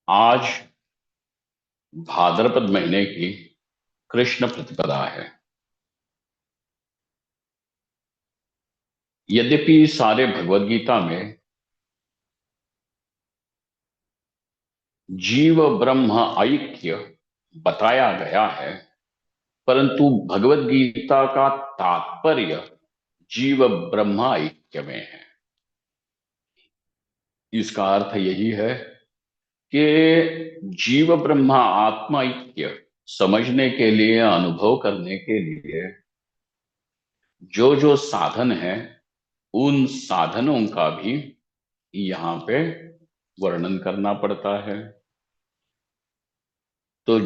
आज भाद्रपद महीने की कृष्ण प्रतिपदा है। यद्यपि सारे भगवत गीता में जीव ब्रह्म ऐक्य बताया गया है, परंतु भगवत गीता का तात्पर्य जीव ब्रह्म ऐक्य में है। इसका अर्थ यही है कि जीव ब्रह्म आत्मा ऐक्य समझने के लिए, अनुभव करने के लिए जो जो साधन है, उन साधनों का भी यहाँ पे वर्णन करना पड़ता है। तो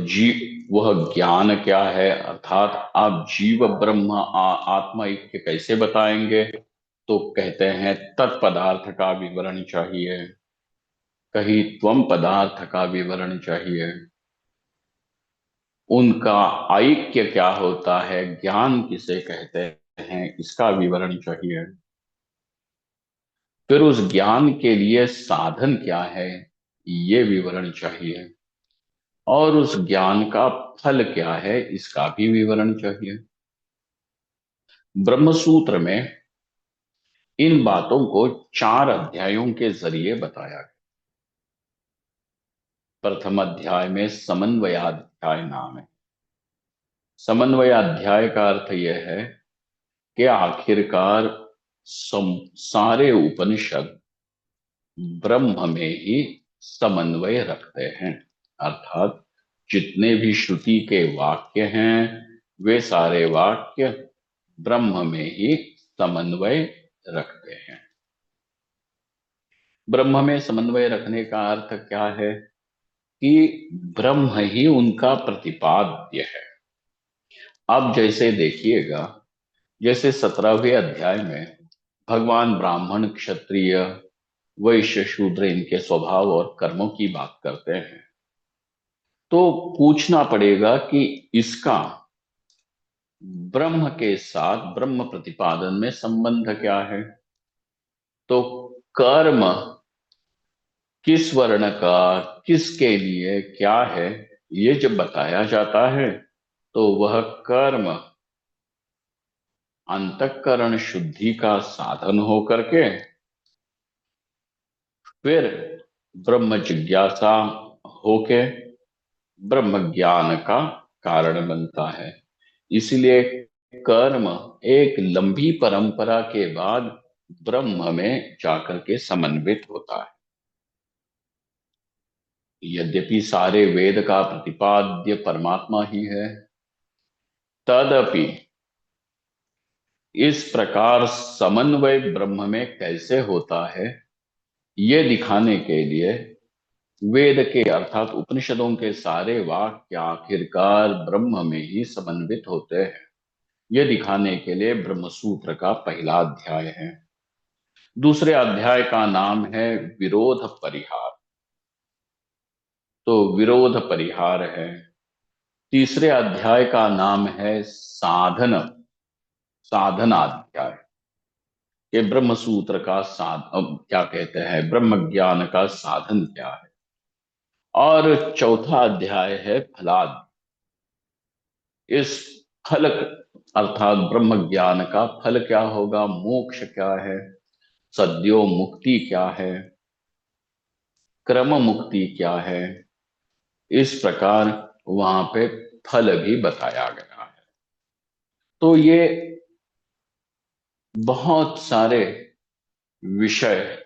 वह ज्ञान क्या है, अर्थात आप जीव ब्रह्म आत्मा ऐक्य कैसे बताएंगे? तो कहते हैं तत्पदार्थ का विवरण चाहिए, कहीं त्वम पदार्थ का विवरण चाहिए, उनका ऐक्य क्या होता है, ज्ञान किसे कहते हैं, इसका विवरण चाहिए। फिर उस ज्ञान के लिए साधन क्या है, ये विवरण चाहिए। और उस ज्ञान का फल क्या है, इसका भी विवरण चाहिए। ब्रह्म सूत्र में इन बातों को 4 अध्यायों के जरिए बताया गया। प्रथम अध्याय में समन्वयाध्याय नाम है। समन्वयाध्याय का अर्थ यह है कि आखिरकार सारे उपनिषद ब्रह्म में ही समन्वय रखते हैं, अर्थात जितने भी श्रुति के वाक्य हैं, वे सारे वाक्य ब्रह्म में ही समन्वय रखते हैं। ब्रह्म में समन्वय रखने का अर्थ क्या है कि ब्रह्म ही उनका प्रतिपाद्य है। अब जैसे देखिएगा, जैसे 17वें अध्याय में भगवान ब्राह्मण, क्षत्रिय, वैश्य, शूद्र इनके स्वभाव और कर्मों की बात करते हैं, तो पूछना पड़ेगा कि इसका ब्रह्म के साथ, ब्रह्म प्रतिपादन में संबंध क्या है। तो कर्म किस वर्ण का, किसके लिए क्या है, ये जब बताया जाता है तो वह कर्म अंतःकरण शुद्धि का साधन होकर के फिर ब्रह्म जिज्ञासा होके ब्रह्म ज्ञान का कारण बनता है। इसलिए कर्म एक लंबी परंपरा के बाद ब्रह्म में जाकर के समन्वित होता है। यद्यपि सारे वेद का प्रतिपाद्य परमात्मा ही है, तदपि इस प्रकार समन्वय ब्रह्म में कैसे होता है, ये दिखाने के लिए वेद के अर्थात उपनिषदों के सारे वाक्य आखिरकार ब्रह्म में ही समन्वित होते हैं, ये दिखाने के लिए ब्रह्म सूत्र का पहला अध्याय है। दूसरे अध्याय का नाम है विरोध परिहार, तो विरोध परिहार है। तीसरे अध्याय का नाम है साधन, साधनाध्याय। ये ब्रह्म सूत्र का क्या कहते हैं, ब्रह्म ज्ञान का साधन क्या है। और चौथा अध्याय है फलाद। इस फल अर्थात ब्रह्म ज्ञान का फल क्या होगा, मोक्ष क्या है, सद्यो मुक्ति क्या है, क्रम मुक्ति क्या है, इस प्रकार वहां पे फल भी बताया गया है। तो ये बहुत सारे विषय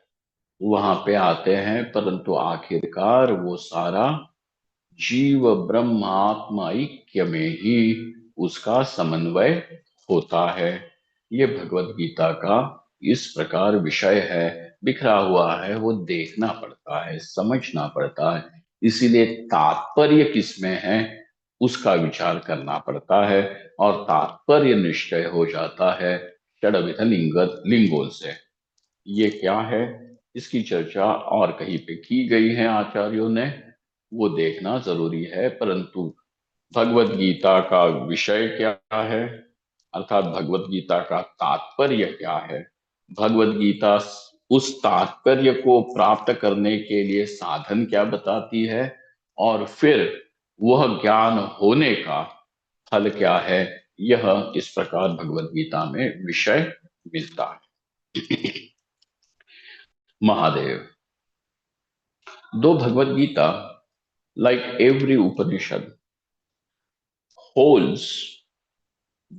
वहां पे आते हैं, परंतु आखिरकार वो सारा जीव ब्रह्म आत्मा ऐक्य में ही उसका समन्वय होता है। ये भगवत गीता का इस प्रकार विषय है, बिखरा हुआ है, वो देखना पड़ता है, समझना पड़ता है। इसीलिए तात्पर्य किसमें है उसका विचार करना पड़ता है, और तात्पर्य निश्चय हो जाता है षड्विध लिंगों से। ये क्या है, इसकी चर्चा और कहीं पे की गई है आचार्यों ने, वो देखना जरूरी है। परंतु भगवत गीता का विषय क्या है, अर्थात भगवत गीता का तात्पर्य क्या है, भगवत गीता उस तात्पर्य को प्राप्त करने के लिए साधन क्या बताती है, और फिर वह ज्ञान होने का फल क्या है, यह इस प्रकार भगवत गीता में विषय मिलता है। महादेव, दो Bhagavad Gita, like every Upanishad, holds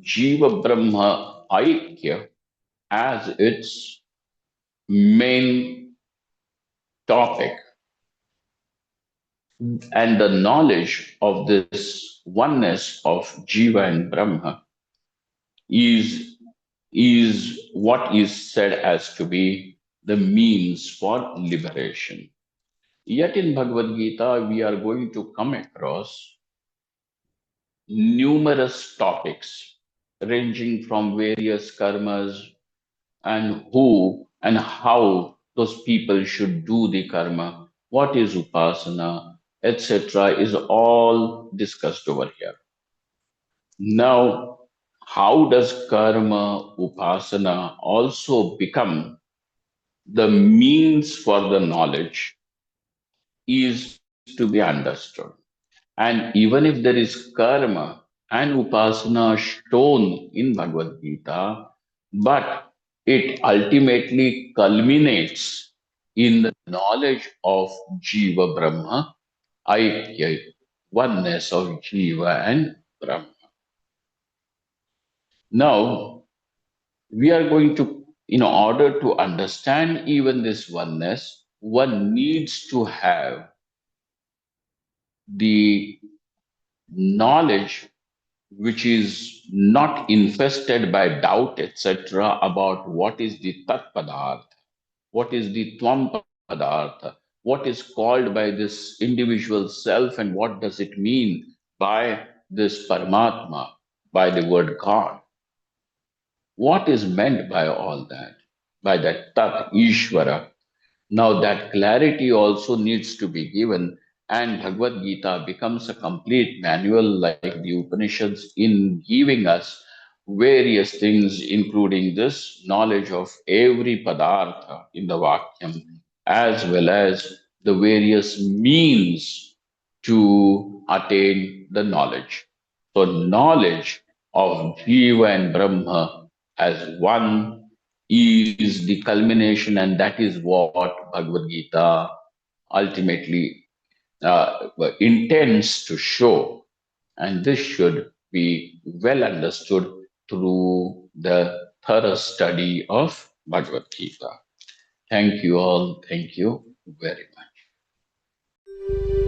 Jiva Brahma Aikya as its main topic, and the knowledge of this oneness of Jiva and Brahma is what is said as to be the means for liberation. Yet in Bhagavad Gita, we are going to come across numerous topics ranging from various karmas and who and how those people should do the karma, what is upasana, etc., is all discussed over here. Now, how does karma, upasana also become the means for the knowledge is to be understood. And even if there is karma and upasana shown in Bhagavad Gita, but it ultimately culminates in the knowledge of Jiva Brahma, Aikya, oneness of Jiva and Brahma. Now, we are going to, in order to understand even this oneness, one needs to have the knowledge which is not infested by doubt, etc., about what is the Tat Padartha, what is the Tvam Padartha, what is called by this individual self, and what does it mean by this Paramatma, by the word God. What is meant by all that, by that Tat Ishvara? Now, that clarity also needs to be given, and Bhagavad Gita becomes a complete manual like the Upanishads in giving us various things, including this knowledge of every padartha in the Vakyam, as well as the various means to attain the knowledge. So, knowledge of Jiva and Brahma as one is the culmination, and that is what Bhagavad Gita ultimately intends to show. And this should be well understood through the thorough study of Bhagavad Gita. Thank you all. Thank you very much.